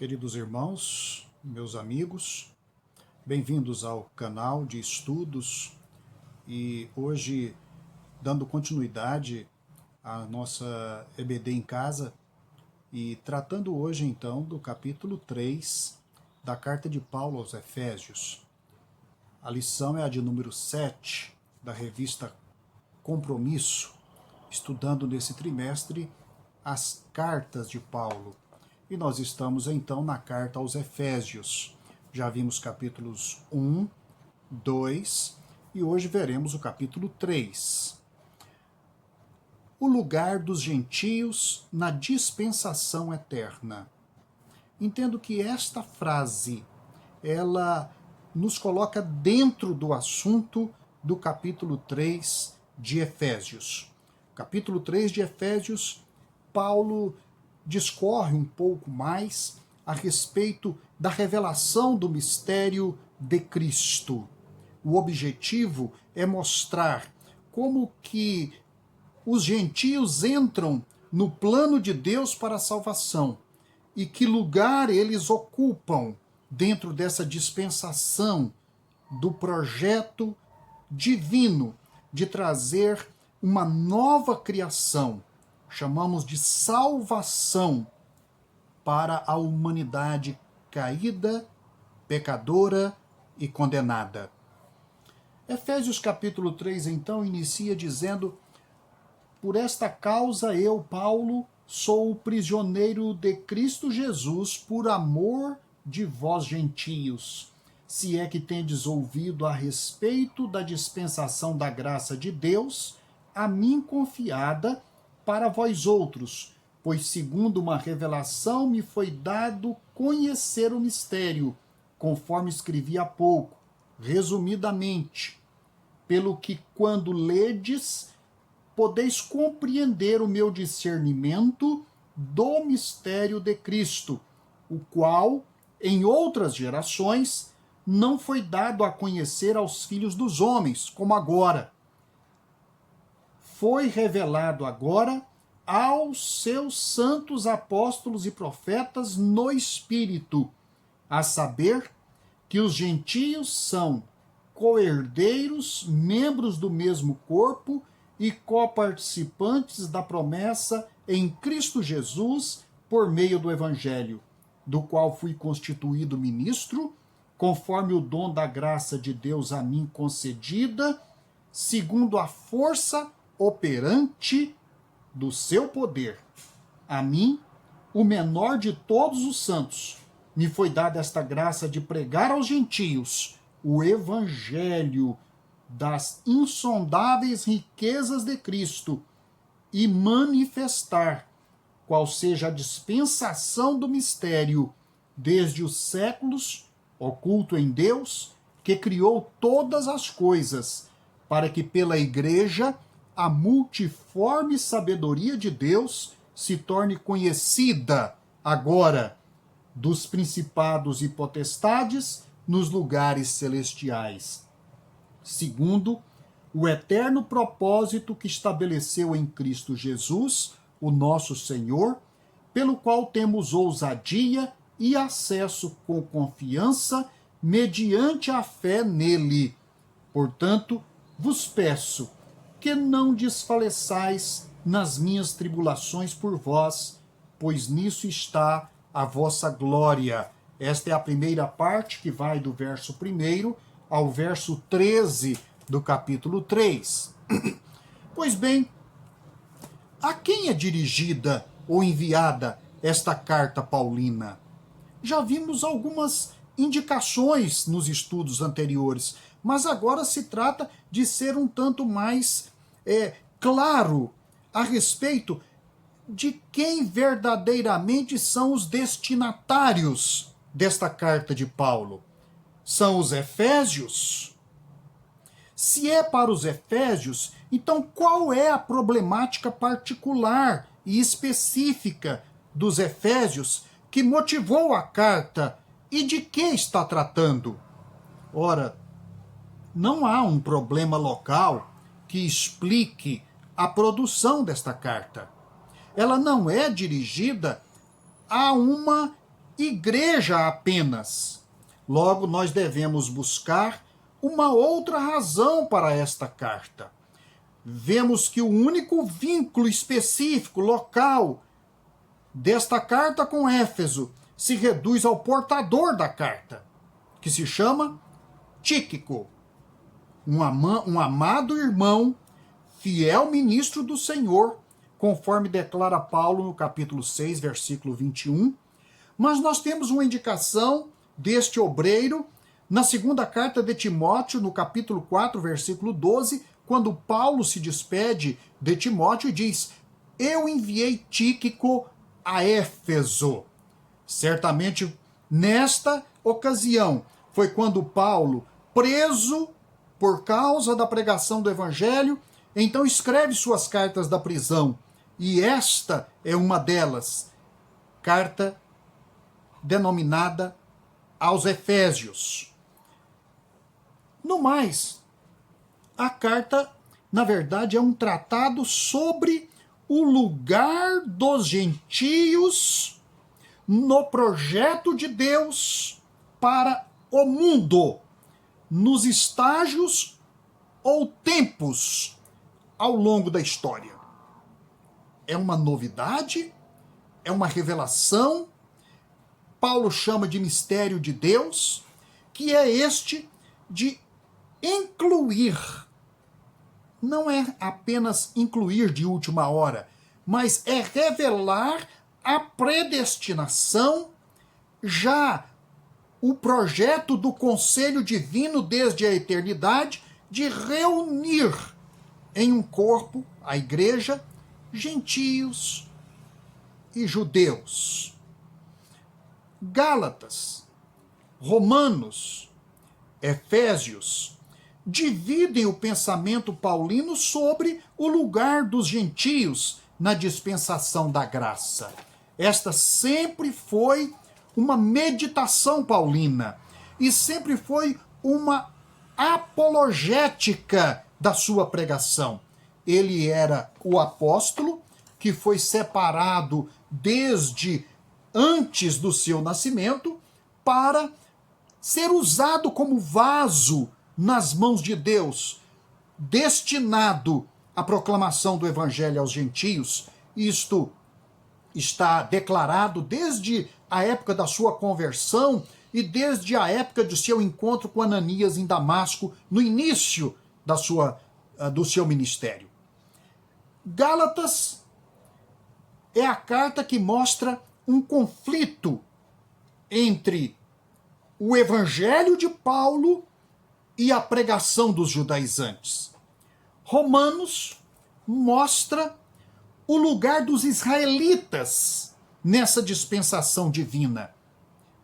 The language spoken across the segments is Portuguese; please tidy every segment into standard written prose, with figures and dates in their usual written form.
Queridos irmãos, meus amigos, bem-vindos ao canal de estudos e hoje, dando continuidade à nossa EBD em casa e tratando hoje então do capítulo 3 da carta de Paulo aos Efésios. A lição é a de número 7 da revista Compromisso, estudando nesse trimestre as cartas de Paulo. E nós estamos então na carta aos Efésios. Já vimos capítulos 1, 2 e hoje veremos o capítulo 3. O lugar dos gentios na dispensação eterna. Entendo que esta frase, ela nos coloca dentro do assunto do capítulo 3 de Efésios. Capítulo 3 de Efésios, Paulo discorre um pouco mais a respeito da revelação do mistério de Cristo. O objetivo é mostrar como que os gentios entram no plano de Deus para a salvação e que lugar eles ocupam dentro dessa dispensação do projeto divino de trazer uma nova criação. Chamamos de salvação para a humanidade caída, pecadora e condenada. Efésios capítulo 3, então, inicia dizendo: por esta causa eu, Paulo, sou o prisioneiro de Cristo Jesus por amor de vós gentios, se é que tendes ouvido a respeito da dispensação da graça de Deus, a mim confiada, para vós outros, pois segundo uma revelação me foi dado conhecer o mistério, conforme escrevi há pouco, resumidamente, pelo que quando ledes, podeis compreender o meu discernimento do mistério de Cristo, o qual, em outras gerações, não foi dado a conhecer aos filhos dos homens, como agora. Foi revelado agora aos seus santos apóstolos e profetas no Espírito, a saber que os gentios são co-herdeiros, membros do mesmo corpo e coparticipantes da promessa em Cristo Jesus por meio do Evangelho, do qual fui constituído ministro, conforme o dom da graça de Deus a mim concedida, segundo a força operante do seu poder. A mim, o menor de todos os santos, me foi dada esta graça de pregar aos gentios o evangelho das insondáveis riquezas de Cristo e manifestar qual seja a dispensação do mistério desde os séculos, oculto em Deus, que criou todas as coisas, para que pela igreja a multiforme sabedoria de Deus se torne conhecida agora dos principados e potestades nos lugares celestiais, segundo o eterno propósito que estabeleceu em Cristo Jesus, o nosso Senhor, pelo qual temos ousadia e acesso com confiança mediante a fé nele. Portanto, vos peço que não desfaleçais nas minhas tribulações por vós, pois nisso está a vossa glória. Esta é a primeira parte, que vai do verso 1 ao verso 13 do capítulo 3. Pois bem, a quem é dirigida ou enviada esta carta paulina? Já vimos algumas indicações nos estudos anteriores, mas agora se trata de ser um tanto mais claro a respeito de quem verdadeiramente são os destinatários desta carta de Paulo. São os efésios? Se é para os efésios, então qual é a problemática particular e específica dos efésios que motivou a carta e de que está tratando? Ora, não há um problema local que explique a produção desta carta. Ela não é dirigida a uma igreja apenas. Logo, nós devemos buscar uma outra razão para esta carta. Vemos que o único vínculo específico, local, desta carta com Éfeso se reduz ao portador da carta, que se chama Tíquico, um amado irmão, fiel ministro do Senhor, conforme declara Paulo no capítulo 6, versículo 21. Mas nós temos uma indicação deste obreiro na segunda carta de Timóteo, no capítulo 4, versículo 12, quando Paulo se despede de Timóteo e diz: eu enviei Tíquico a Éfeso. Certamente, nesta ocasião, foi quando Paulo, preso por causa da pregação do evangelho, então escreve suas cartas da prisão. E esta é uma delas, carta denominada aos Efésios. No mais, a carta, na verdade, é um tratado sobre o lugar dos gentios no projeto de Deus para o mundo, nos estágios ou tempos ao longo da história. É uma novidade, é uma revelação. Paulo chama de mistério de Deus, que é este de incluir. Não é apenas incluir de última hora, mas é revelar a predestinação, já o projeto do conselho divino desde a eternidade de reunir em um corpo, a igreja, gentios e judeus. Gálatas, Romanos, Efésios dividem o pensamento paulino sobre o lugar dos gentios na dispensação da graça. Esta sempre foi uma meditação paulina e sempre foi uma apologética da sua pregação. Ele era o apóstolo que foi separado desde antes do seu nascimento para ser usado como vaso nas mãos de Deus, destinado à proclamação do evangelho aos gentios. Isto está declarado desde a época da sua conversão e desde a época de seu encontro com Ananias em Damasco, no início do seu ministério. Gálatas é a carta que mostra um conflito entre o evangelho de Paulo e a pregação dos judaizantes. Romanos mostra o lugar dos israelitas nessa dispensação divina.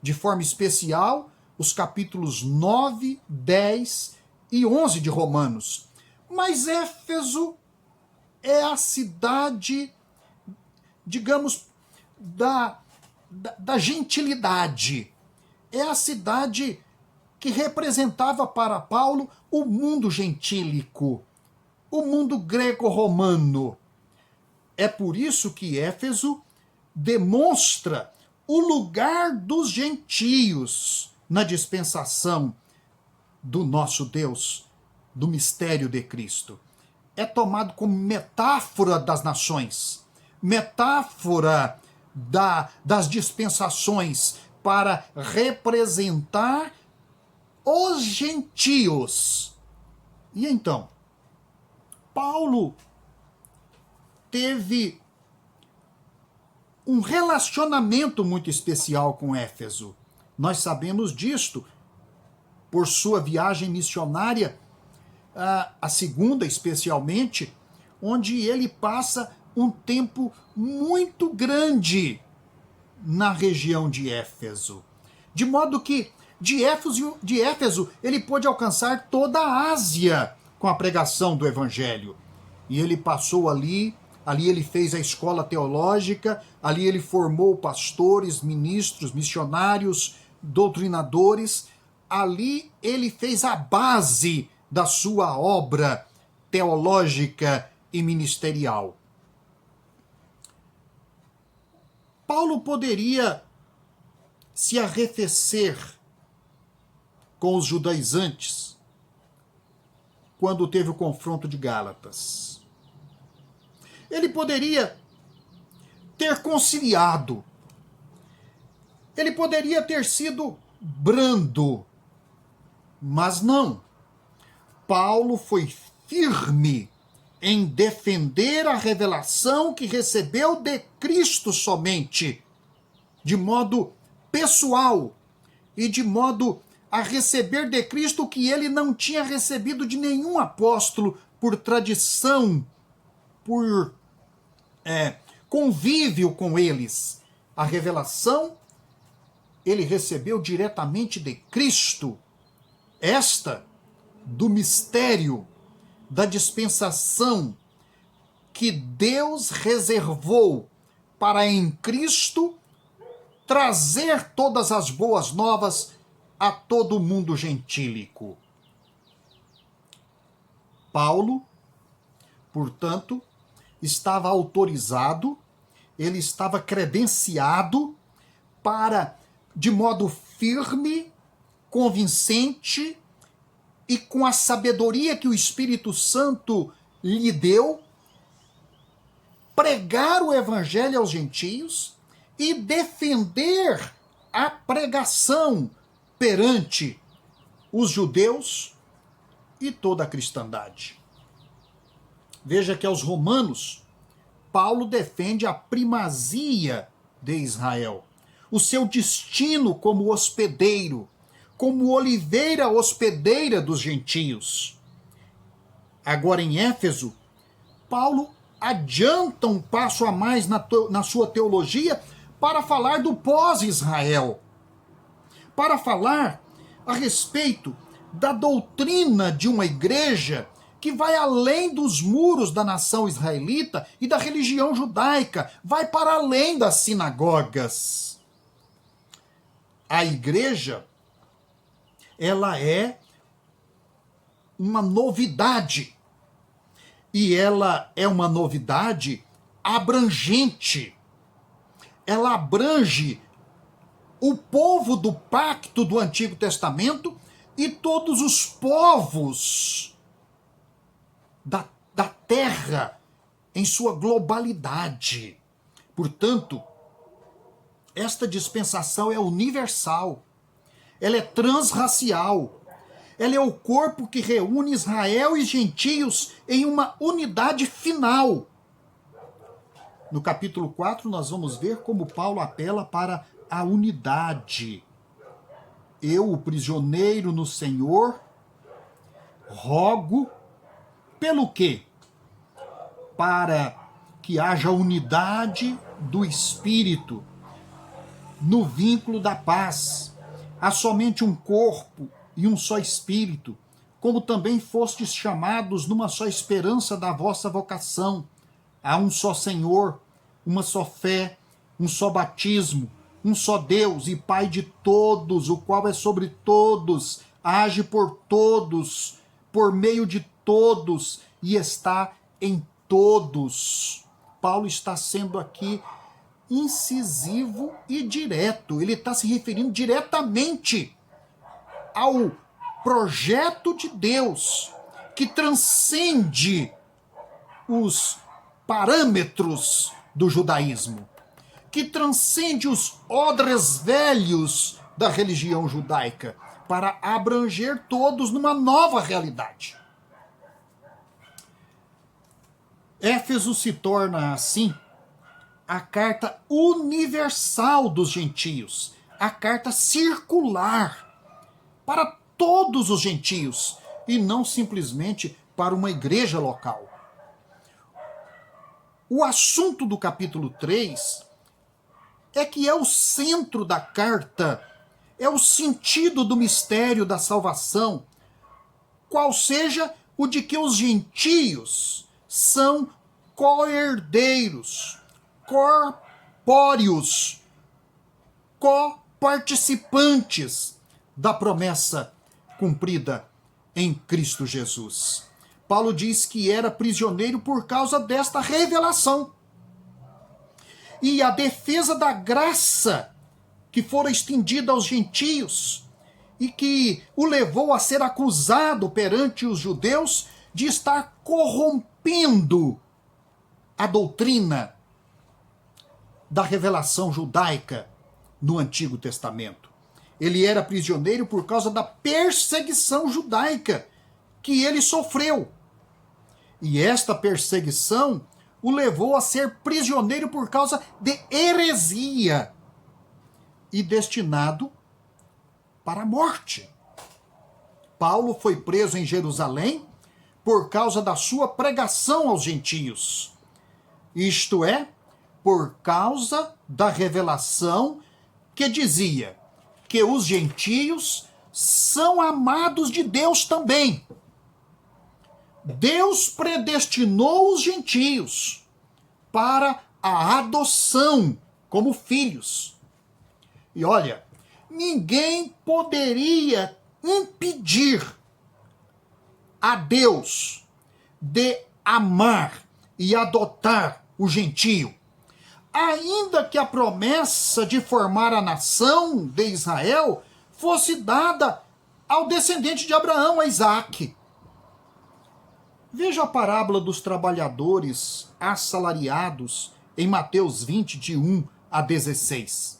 De forma especial, os capítulos 9, 10 e 11 de Romanos. Mas Éfeso é a cidade, digamos, da gentilidade. É a cidade que representava para Paulo o mundo gentílico, o mundo greco-romano. É por isso que Éfeso demonstra o lugar dos gentios na dispensação do nosso Deus, do mistério de Cristo. É tomado como metáfora das nações, metáfora das dispensações para representar os gentios. E então, Paulo teve um relacionamento muito especial com Éfeso. Nós sabemos disto por sua viagem missionária, a segunda especialmente, onde ele passa um tempo muito grande na região de Éfeso. De modo que de Éfeso ele pôde alcançar toda a Ásia com a pregação do evangelho. E ele passou ali ele fez a escola teológica, ali ele formou pastores, ministros, missionários, doutrinadores. Ali ele fez a base da sua obra teológica e ministerial. Paulo poderia se arrefecer com os judaizantes quando teve o confronto de Gálatas. Ele poderia ter conciliado. Ele poderia ter sido brando. Mas não. Paulo foi firme em defender a revelação que recebeu de Cristo somente, de modo pessoal e de modo a receber de Cristo o que ele não tinha recebido de nenhum apóstolo por tradição, por convívio com eles. A revelação ele recebeu diretamente de Cristo, esta do mistério da dispensação que Deus reservou para em Cristo trazer todas as boas novas a todo o mundo gentílico. Paulo, portanto, estava autorizado, ele estava credenciado para, de modo firme, convincente e com a sabedoria que o Espírito Santo lhe deu, pregar o evangelho aos gentios e defender a pregação perante os judeus e toda a cristandade. Veja que aos romanos, Paulo defende a primazia de Israel, o seu destino como hospedeiro, como oliveira hospedeira dos gentios. Agora em Éfeso, Paulo adianta um passo a mais na sua teologia para falar do pós-Israel, para falar a respeito da doutrina de uma igreja que vai além dos muros da nação israelita e da religião judaica, vai para além das sinagogas. A igreja, ela é uma novidade, e ela é uma novidade abrangente. Ela abrange o povo do pacto do Antigo Testamento e todos os povos da terra em sua globalidade. Portanto, esta dispensação é universal, ela é transracial, ela é o corpo que reúne Israel e gentios em uma unidade final. No capítulo 4, nós vamos ver como Paulo apela para a unidade. Eu, o prisioneiro no Senhor, rogo pelo quê? Para que haja unidade do Espírito no vínculo da paz. Há somente um corpo e um só Espírito, como também fostes chamados numa só esperança da vossa vocação. Há um só Senhor, uma só fé, um só batismo, um só Deus e Pai de todos, o qual é sobre todos, age por todos, por meio de todos e está em todos. Paulo está sendo aqui incisivo e direto. Ele está se referindo diretamente ao projeto de Deus que transcende os parâmetros do judaísmo, que transcende os odres velhos da religião judaica, para abranger todos numa nova realidade. Éfeso se torna, assim, a carta universal dos gentios, a carta circular para todos os gentios e não simplesmente para uma igreja local. O assunto do capítulo 3 é que é o centro da carta, é o sentido do mistério da salvação, qual seja o de que os gentios são co-herdeiros, corpóreos, coparticipantes da promessa cumprida em Cristo Jesus. Paulo diz que era prisioneiro por causa desta revelação. E a defesa da graça que fora estendida aos gentios e que o levou a ser acusado perante os judeus de estar corrompendo a doutrina da revelação judaica no Antigo Testamento. Ele era prisioneiro por causa da perseguição judaica que ele sofreu. E esta perseguição o levou a ser prisioneiro por causa de heresia e destinado para a morte. Paulo foi preso em Jerusalém por causa da sua pregação aos gentios. Isto é, por causa da revelação que dizia que os gentios são amados de Deus também. Deus predestinou os gentios para a adoção como filhos. E olha, ninguém poderia impedir a Deus de amar e adotar o gentio, ainda que a promessa de formar a nação de Israel fosse dada ao descendente de Abraão, a Isaque. Veja a parábola dos trabalhadores assalariados em Mateus 20, de 1 a 16,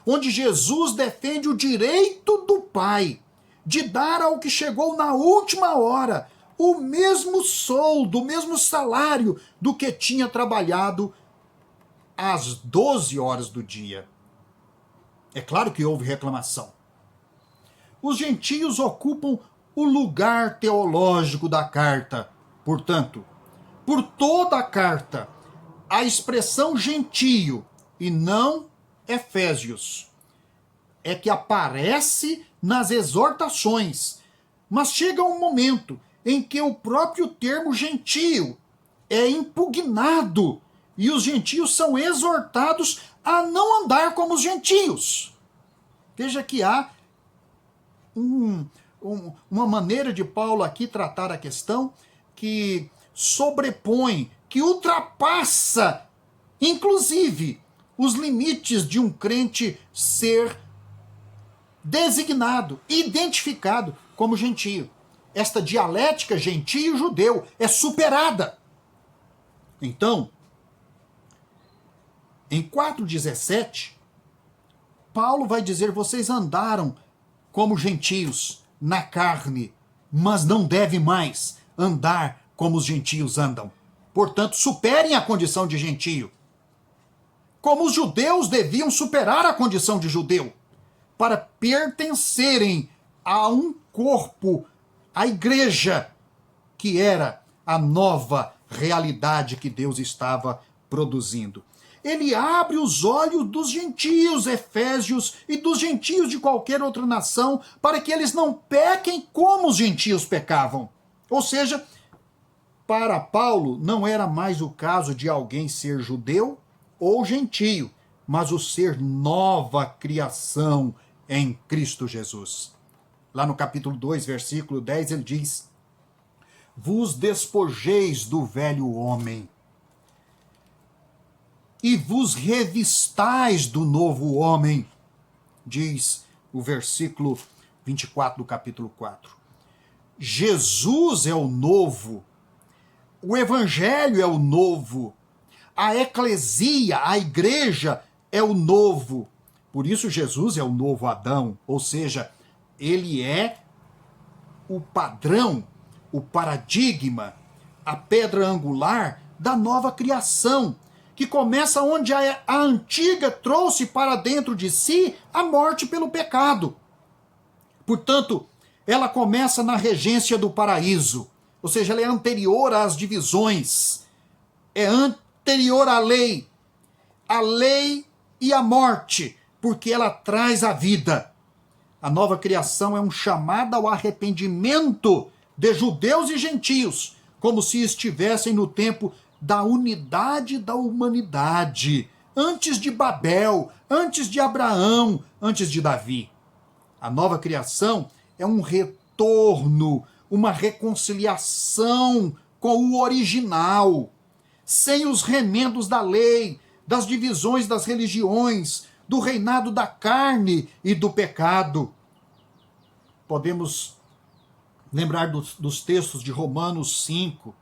onde Jesus defende o direito do Pai de dar ao que chegou na última hora o mesmo soldo, o mesmo salário do que tinha trabalhado às 12 horas do dia. É claro que houve reclamação. Os gentios ocupam o lugar teológico da carta. Portanto, por toda a carta, a expressão gentio e não Efésios é que aparece nas exortações, mas chega um momento em que o próprio termo gentio é impugnado e os gentios são exortados a não andar como os gentios. Veja que há uma maneira de Paulo aqui tratar a questão que sobrepõe, que ultrapassa, inclusive, os limites de um crente ser designado, identificado como gentio. Esta dialética gentio-judeu é superada. Então, em 4,17, Paulo vai dizer: vocês andaram como gentios na carne, mas não devem mais andar como os gentios andam. Portanto, superem a condição de gentio. Como os judeus deviam superar a condição de judeu, para pertencerem a um corpo, a igreja, que era a nova realidade que Deus estava produzindo. Ele abre os olhos dos gentios efésios e dos gentios de qualquer outra nação para que eles não pequem como os gentios pecavam. Ou seja, para Paulo não era mais o caso de alguém ser judeu ou gentio, mas o ser nova criação em Cristo Jesus. Lá no capítulo 2, versículo 10, ele diz: vos despojeis do velho homem e vos revistais do novo homem, diz o versículo 24 do capítulo 4. Jesus é o novo, o evangelho é o novo, a eclesia, a igreja é o novo. Por isso Jesus é o novo Adão, ou seja, ele é o padrão, o paradigma, a pedra angular da nova criação, que começa onde a antiga trouxe para dentro de si a morte pelo pecado. Portanto, ela começa na regência do paraíso, ou seja, ela é anterior às divisões, é anterior à lei e à morte, porque ela traz a vida. A nova criação é um chamado ao arrependimento de judeus e gentios, como se estivessem no tempo da unidade da humanidade, antes de Babel, antes de Abraão, antes de Davi. A nova criação é um retorno, uma reconciliação com o original, sem os remendos da lei, das divisões das religiões, do reinado da carne e do pecado. Podemos lembrar dos textos de Romanos 5,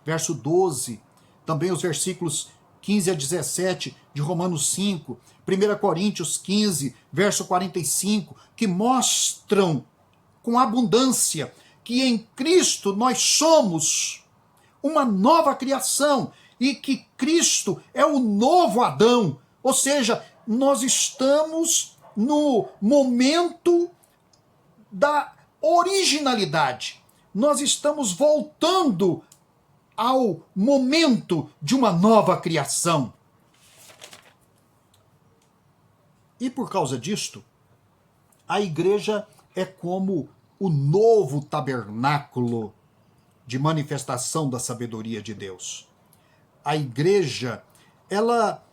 verso 12, também os versículos 15 a 17 de Romanos 5, 1 Coríntios 15, verso 45, que mostram com abundância que em Cristo nós somos uma nova criação e que Cristo é o novo Adão. Ou seja, nós estamos no momento da originalidade. Nós estamos voltando ao momento de uma nova criação. E por causa disto, a igreja é como o novo tabernáculo de manifestação da sabedoria de Deus. A igreja, ela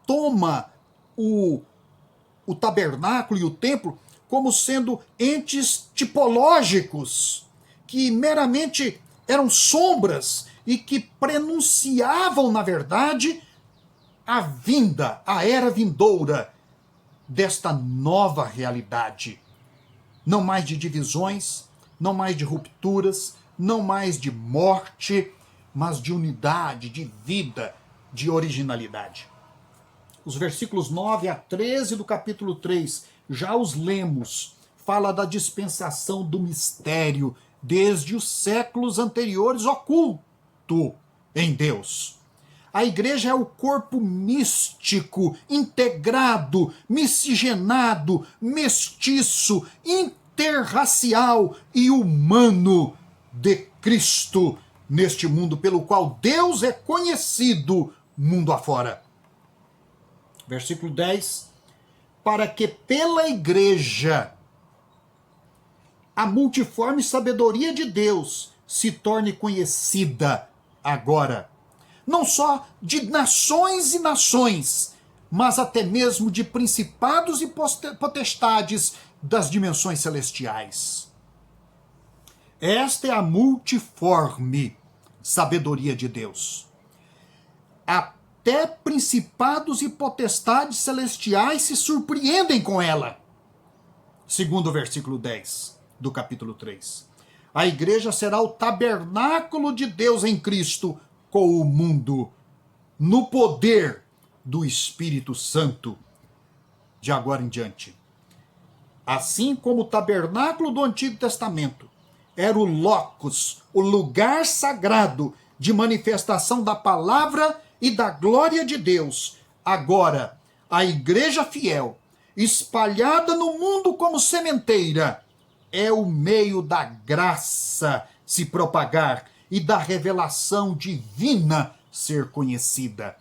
toma o tabernáculo e o templo como sendo entes tipológicos, que meramente eram sombras e que prenunciavam, na verdade, a vinda, a era vindoura desta nova realidade. Não mais de divisões, não mais de rupturas, não mais de morte, mas de unidade, de vida, de originalidade. Os versículos 9 a 13 do capítulo 3, já os lemos, fala da dispensação do mistério desde os séculos anteriores oculto em Deus. A igreja é o corpo místico, integrado, miscigenado, mestiço, interracial e humano de Cristo neste mundo pelo qual Deus é conhecido mundo afora. Versículo 10, para que pela igreja a multiforme sabedoria de Deus se torne conhecida agora, não só de nações e nações, mas até mesmo de principados e potestades das dimensões celestiais. Esta é a multiforme sabedoria de Deus. Até principados e potestades celestiais se surpreendem com ela. Segundo o versículo 10 do capítulo 3. A igreja será o tabernáculo de Deus em Cristo com o mundo, no poder do Espírito Santo, de agora em diante. Assim como o tabernáculo do Antigo Testamento era o locus, o lugar sagrado de manifestação da palavra e da glória de Deus, agora a igreja fiel, espalhada no mundo como sementeira, é o meio da graça se propagar e da revelação divina ser conhecida.